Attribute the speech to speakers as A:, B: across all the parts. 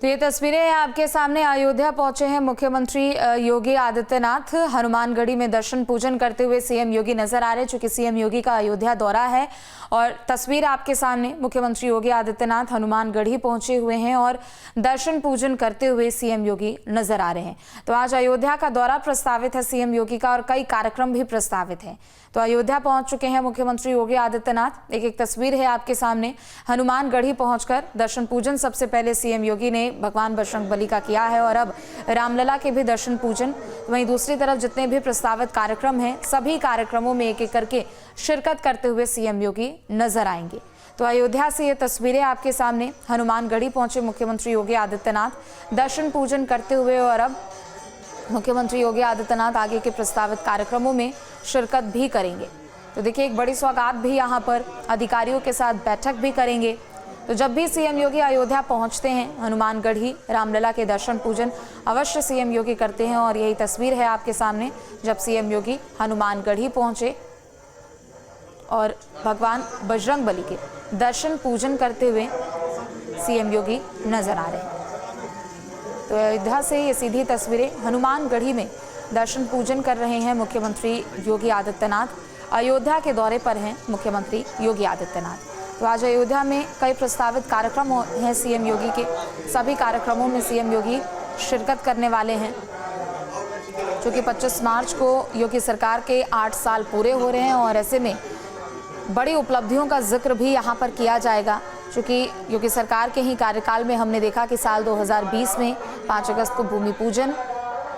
A: तो ये तस्वीरें आपके सामने। अयोध्या पहुंचे हैं मुख्यमंत्री योगी आदित्यनाथ। हनुमानगढ़ी में दर्शन पूजन करते हुए सीएम योगी नजर आ रहे हैं, चूंकि सीएम योगी का अयोध्या दौरा है। और तस्वीर आपके सामने, मुख्यमंत्री योगी आदित्यनाथ हनुमानगढ़ी पहुंचे हुए हैं और दर्शन पूजन करते हुए सीएम योगी नजर आ रहे हैं। तो आज अयोध्या का दौरा प्रस्तावित है सीएम योगी का और कई कार्यक्रम भी प्रस्तावित हैं। तो अयोध्या पहुंच चुके हैं मुख्यमंत्री योगी आदित्यनाथ। एक तस्वीर है आपके सामने। हनुमानगढ़ी पहुंचकर दर्शन पूजन सबसे पहले सीएम योगी ने भगवान बजरंगबली का किया है और अब रामलला के भी दर्शन पूजन। वहीं दूसरी तरफ जितने भी प्रस्तावित कार्यक्रम हैं, सभी कार्यक्रमों में एक एक करके शिरकत करते हुए सीएम योगी नजर आएंगे। तो अयोध्या से ये तस्वीरें आपके सामने। हनुमानगढ़ी पहुंचे मुख्यमंत्री योगी आदित्यनाथ दर्शन पूजन करते हुए और अब मुख्यमंत्री योगी आदित्यनाथ आगे के प्रस्तावित कार्यक्रमों में शिरकत भी करेंगे। तो देखिए, एक बड़ी सौगात भी यहाँ पर, अधिकारियों के साथ बैठक भी करेंगे। तो जब भी सीएम योगी अयोध्या पहुँचते हैं, हनुमानगढ़ी रामलला के दर्शन पूजन अवश्य सीएम योगी करते हैं। और यही तस्वीर है आपके सामने जब सीएम योगी हनुमानगढ़ी पहुँचे और भगवान बजरंगबली के दर्शन पूजन करते हुए सीएम योगी नजर आ रहे हैं। तो अयोध्या से ये सीधी तस्वीरें। हनुमानगढ़ी में दर्शन पूजन कर रहे हैं मुख्यमंत्री योगी आदित्यनाथ। अयोध्या के दौरे पर हैं मुख्यमंत्री योगी आदित्यनाथ। तो आज अयोध्या में कई प्रस्तावित कार्यक्रम हैं सीएम योगी के। सभी कार्यक्रमों में सीएम योगी शिरकत करने वाले हैं। क्योंकि 25 मार्च को योगी सरकार के 8 साल पूरे हो रहे हैं और ऐसे में बड़ी उपलब्धियों का जिक्र भी यहाँ पर किया जाएगा। क्योंकि योगी सरकार के ही कार्यकाल में हमने देखा कि साल 2020 में 5 अगस्त को भूमि पूजन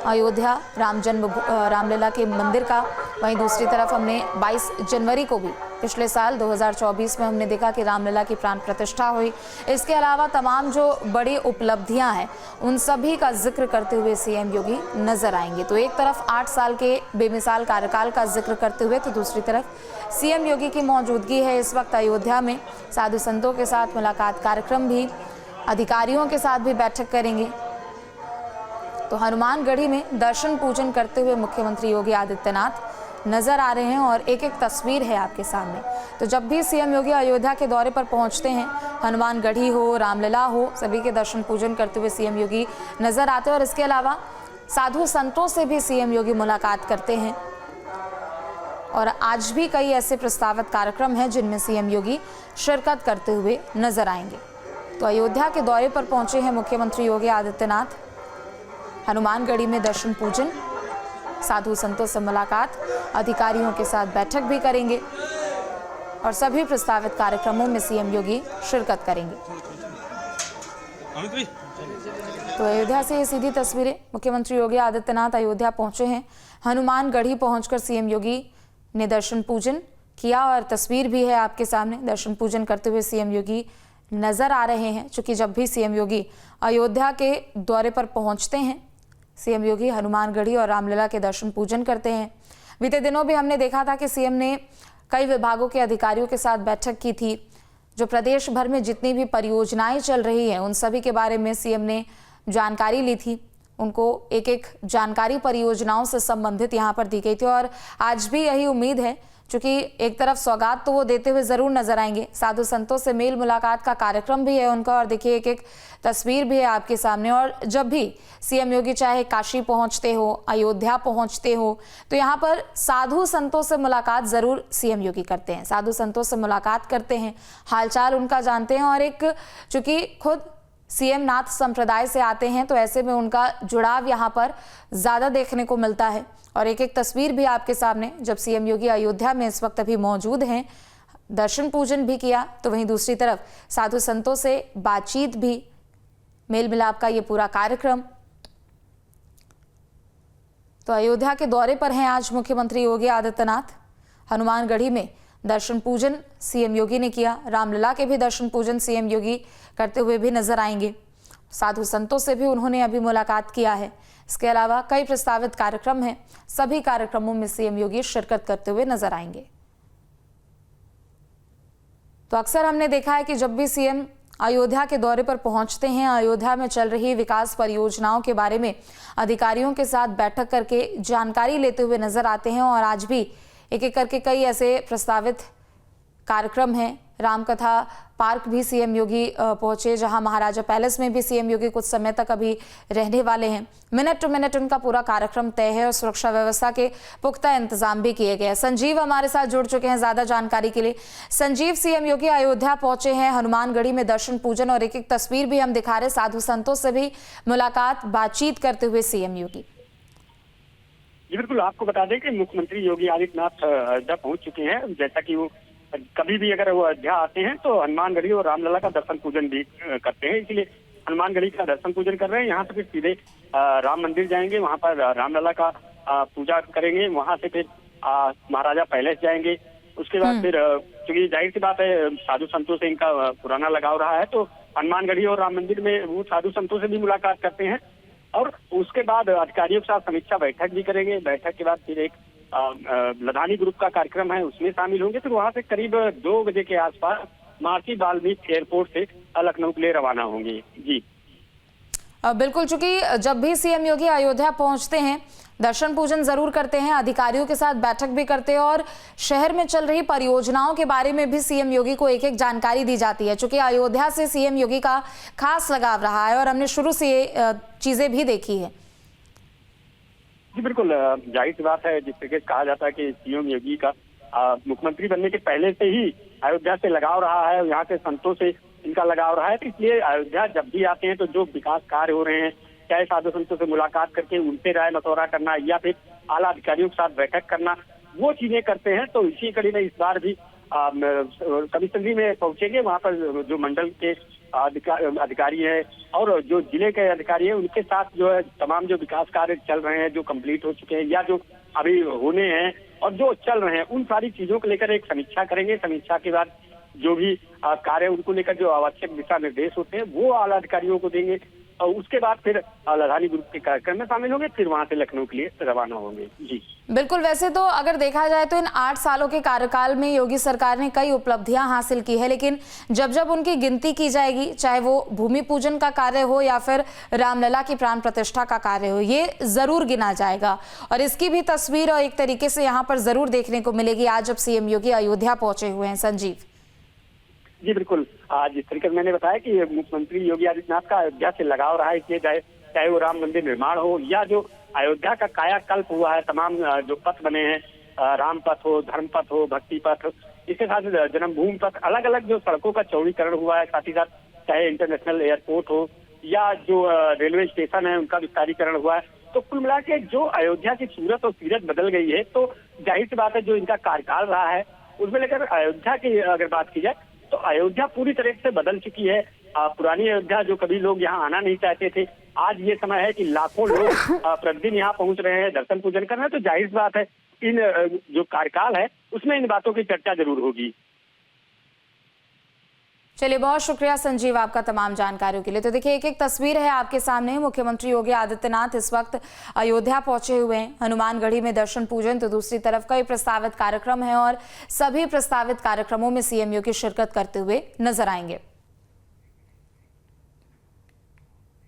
A: अयोध्या रामलला के मंदिर का। वहीं दूसरी तरफ हमने 22 जनवरी को भी पिछले साल 2024 में हमने देखा कि रामलला की प्राण प्रतिष्ठा हुई। इसके अलावा तमाम जो बड़ी उपलब्धियां हैं, उन सभी का जिक्र करते हुए सीएम योगी नजर आएंगे। तो एक तरफ 8 साल के बेमिसाल कार्यकाल का जिक्र करते हुए, तो दूसरी तरफ सीएम योगी की मौजूदगी है इस वक्त अयोध्या में। साधु संतों के साथ मुलाकात कार्यक्रम भी, अधिकारियों के साथ भी बैठक करेंगे। तो हनुमानगढ़ी में दर्शन पूजन करते हुए मुख्यमंत्री योगी आदित्यनाथ नजर आ रहे हैं और एक एक तस्वीर है आपके सामने। तो जब भी सीएम योगी अयोध्या के दौरे पर पहुंचते हैं, हनुमानगढ़ी हो, रामलला हो, सभी के दर्शन पूजन करते हुए सीएम योगी नजर आते हैं। और इसके अलावा साधु संतों से भी सीएम योगी मुलाकात करते हैं। और आज भी कई ऐसे प्रस्तावित कार्यक्रम हैं जिनमें सीएम योगी शिरकत करते हुए नजर आएंगे। तो अयोध्या के दौरे पर पहुंचे हैं मुख्यमंत्री योगी आदित्यनाथ। हनुमानगढ़ी में दर्शन पूजन, साधु संतों से मुलाकात, अधिकारियों के साथ बैठक भी करेंगे और सभी प्रस्तावित कार्यक्रमों में सीएम योगी शिरकत करेंगे। तो अयोध्या से ये सीधी तस्वीरें। मुख्यमंत्री योगी आदित्यनाथ अयोध्या पहुंचे हैं। हनुमानगढ़ी पहुंचकर सीएम योगी ने दर्शन पूजन किया और तस्वीर भी है आपके सामने। दर्शन पूजन करते हुए सीएम योगी नजर आ रहे हैं। चूंकि जब भी सीएम योगी अयोध्या के दौरे पर पहुंचते हैं, सीएम योगी हनुमानगढ़ी और रामलला के दर्शन पूजन करते हैं। बीते दिनों भी हमने देखा था कि सीएम ने कई विभागों के अधिकारियों के साथ बैठक की थी। जो प्रदेश भर में जितनी भी परियोजनाएं चल रही हैं, उन सभी के बारे में सीएम ने जानकारी ली थी। उनको एक एक जानकारी परियोजनाओं से संबंधित यहाँ पर दी गई थी। और आज भी यही उम्मीद है, क्योंकि एक तरफ सौगात तो वो देते हुए जरूर नजर आएंगे। साधु संतों से मेल मुलाकात का कार्यक्रम भी है उनका। और देखिए, एक एक तस्वीर भी है आपके सामने। और जब भी सीएम योगी चाहे काशी पहुंचते हो, अयोध्या पहुंचते हो, तो यहाँ पर साधु संतों से मुलाकात जरूर सीएम योगी करते हैं। साधु संतों से मुलाकात करते हैं, हालचाल उनका जानते हैं। और एक चूंकि खुद सीएम नाथ संप्रदाय से आते हैं, तो ऐसे में उनका जुड़ाव यहाँ पर ज्यादा देखने को मिलता है। और एक एक तस्वीर भी आपके सामने जब सीएम योगी अयोध्या में इस वक्त अभी मौजूद हैं, दर्शन पूजन भी किया, तो वहीं दूसरी तरफ साधु संतों से बातचीत भी, मेल मिलाप का ये पूरा कार्यक्रम। तो अयोध्या के दौरे पर हैं आज मुख्यमंत्री योगी आदित्यनाथ। हनुमानगढ़ी में दर्शन पूजन सीएम योगी ने किया। रामलला के भी दर्शन पूजन सीएम योगी करते हुए भी नजर आएंगे। साधु संतों से भी उन्होंने अभी मुलाकात किया है। इसके अलावा कई प्रस्तावित कार्यक्रम हैं, सभी कार्यक्रमों में सीएम योगी शिरकत करते हुए नजर आएंगे। तो अक्सर हमने देखा है कि जब भी सीएम अयोध्या के दौरे पर पहुंचते हैं, अयोध्या में चल रही विकास परियोजनाओं के बारे में अधिकारियों के साथ बैठक करके जानकारी लेते हुए नजर आते हैं। और आज भी एक एक करके कई ऐसे प्रस्तावित कार्यक्रम हैं रामकथा पार्क भी सीएम योगी पहुंचे, जहां महाराजा पैलेस में भी सीएम योगी कुछ समय तक अभी रहने वाले हैं। मिनट टू मिनट उनका पूरा कार्यक्रम तय है और सुरक्षा व्यवस्था के पुख्ता इंतजाम भी किए गए हैं। संजीव हमारे साथ जुड़ चुके हैं ज्यादा जानकारी के लिए। संजीव, सीएम योगी अयोध्या पहुंचे हैं, हनुमानगढ़ी में दर्शन पूजन और एक एक तस्वीर भी हम दिखा रहे, साधु संतों से भी मुलाकात बातचीत करते हुए सीएम योगी।
B: जी बिल्कुल, आपको बता दें कि मुख्यमंत्री योगी आदित्यनाथ अयोध्या पहुंच चुके हैं। जैसा कि वो कभी भी अगर वो अयोध्या आते हैं तो हनुमानगढ़ी और रामलला का दर्शन पूजन भी करते हैं, इसीलिए हनुमानगढ़ी का दर्शन पूजन कर रहे हैं। यहाँ से फिर सीधे राम मंदिर जाएंगे, वहाँ पर रामलला का पूजा करेंगे, वहाँ से फिर महाराजा पैलेस जाएंगे। उसके बाद फिर क्योंकि जाहिर सी बात है साधु संतों से इनका पुराना लगाव रहा है, तो हनुमानगढ़ी और राम मंदिर में वो साधु संतों से भी मुलाकात करते हैं और उसके बाद अधिकारियों के साथ समीक्षा बैठक भी करेंगे। बैठक के बाद फिर एक लधानी ग्रुप का कार्यक्रम है, उसमें शामिल होंगे। फिर वहां से करीब 2 बजे के आसपास महर्षि वाल्मीकि एयरपोर्ट से लखनऊ के लिए रवाना होंगे। जी
A: बिल्कुल, चूंकि जब भी सीएम योगी अयोध्या पहुंचते हैं दर्शन पूजन जरूर करते हैं, अधिकारियों के साथ बैठक भी करते हैं और शहर में चल रही परियोजनाओं के बारे में भी सीएम योगी को एक एक जानकारी दी जाती है। चूंकि अयोध्या से सीएम योगी का खास लगाव रहा है और हमने शुरू से ये चीजें भी देखी है।
B: जी बिल्कुल, जाहिर सी बात है, जिस तरीके से कहा जाता है कि सीएम योगी का मुख्यमंत्री बनने के पहले से ही अयोध्या से लगाव रहा है, यहाँ के संतों से इनका लगाव रहा है, तो इसलिए अयोध्या जब भी आते हैं तो जो विकास कार्य हो रहे हैं, चाहे साधु संतों से मुलाकात करके उनसे राय मशवरा करना या फिर आला अधिकारियों के साथ बैठक करना, वो चीजें करते हैं। तो इसी कड़ी में इस बार भी कमिश्नरी में पहुंचेंगे। वहाँ पर जो मंडल के अधिकारी है और जो जिले के अधिकारी है, उनके साथ जो है तमाम जो विकास कार्य चल रहे हैं, जो कंप्लीट हो चुके हैं या जो अभी होने हैं और जो चल रहे हैं, उन सारी चीजों को लेकर एक समीक्षा करेंगे। समीक्षा के बाद जो भी कार्य उनको लेकर जो आवश्यक दिशा निर्देश होते हैं वो आला अधिकारियों को देंगे और उसके बाद फिर लधानी ग्रुप के कार्यक्रम में शामिल होंगे, फिर वहां से लखनऊ के लिए रवाना होंगे। जी
A: बिल्कुल, वैसे तो अगर देखा जाए तो इन 8 सालों के कार्यकाल में योगी सरकार ने कई उपलब्धियां हासिल की है, लेकिन जब जब उनकी गिनती की जाएगी, चाहे वो भूमि पूजन का कार्य हो या फिर रामलला की प्राण प्रतिष्ठा का कार्य हो, ये जरूर गिना जाएगा और इसकी भी तस्वीर और एक तरीके से यहाँ पर जरूर देखने को मिलेगी आज जब सीएम योगी अयोध्या पहुंचे हुए हैं। संजीव
B: जी बिल्कुल, जिस तरीके से मैंने बताया कि मुख्यमंत्री योगी आदित्यनाथ का अयोध्या से लगाव रहा है, इसलिए चाहे वो राम मंदिर निर्माण हो या जो अयोध्या का कायाकल्प हुआ है, तमाम जो पथ बने हैं, राम पथ हो, धर्म पथ हो, भक्ति पथ, इसके साथ जन्मभूमि पथ, अलग अलग जो सड़कों का चौड़ीकरण हुआ है, साथ ही साथ चाहे इंटरनेशनल एयरपोर्ट हो या जो रेलवे स्टेशन है उनका विस्तारीकरण हुआ है, तो कुल मिला के जो अयोध्या की सूरत और सीरत बदल गई है। तो जाहिर सी बात है जो इनका कार्यकाल रहा है उसमें लेकर अयोध्या की अगर बात की जाए तो अयोध्या पूरी तरह से बदल चुकी है। पुरानी अयोध्या जो कभी लोग यहाँ आना नहीं चाहते थे, आज ये समय है कि लाखों लोग प्रतिदिन यहाँ पहुंच रहे हैं दर्शन पूजन करने। तो जाहिर बात है इन जो कार्यकाल है उसमें इन बातों की चर्चा जरूर होगी।
A: चलिए, बहुत शुक्रिया संजीव आपका तमाम जानकारियों के लिए। तो देखिए, एक एक तस्वीर है आपके सामने। मुख्यमंत्री योगी आदित्यनाथ इस वक्त अयोध्या पहुंचे हुए हैं, हनुमानगढ़ी में दर्शन पूजन, तो दूसरी तरफ कई प्रस्तावित कार्यक्रम हैं और सभी प्रस्तावित कार्यक्रमों में सीएम योगी शिरकत करते हुए नजर आएंगे।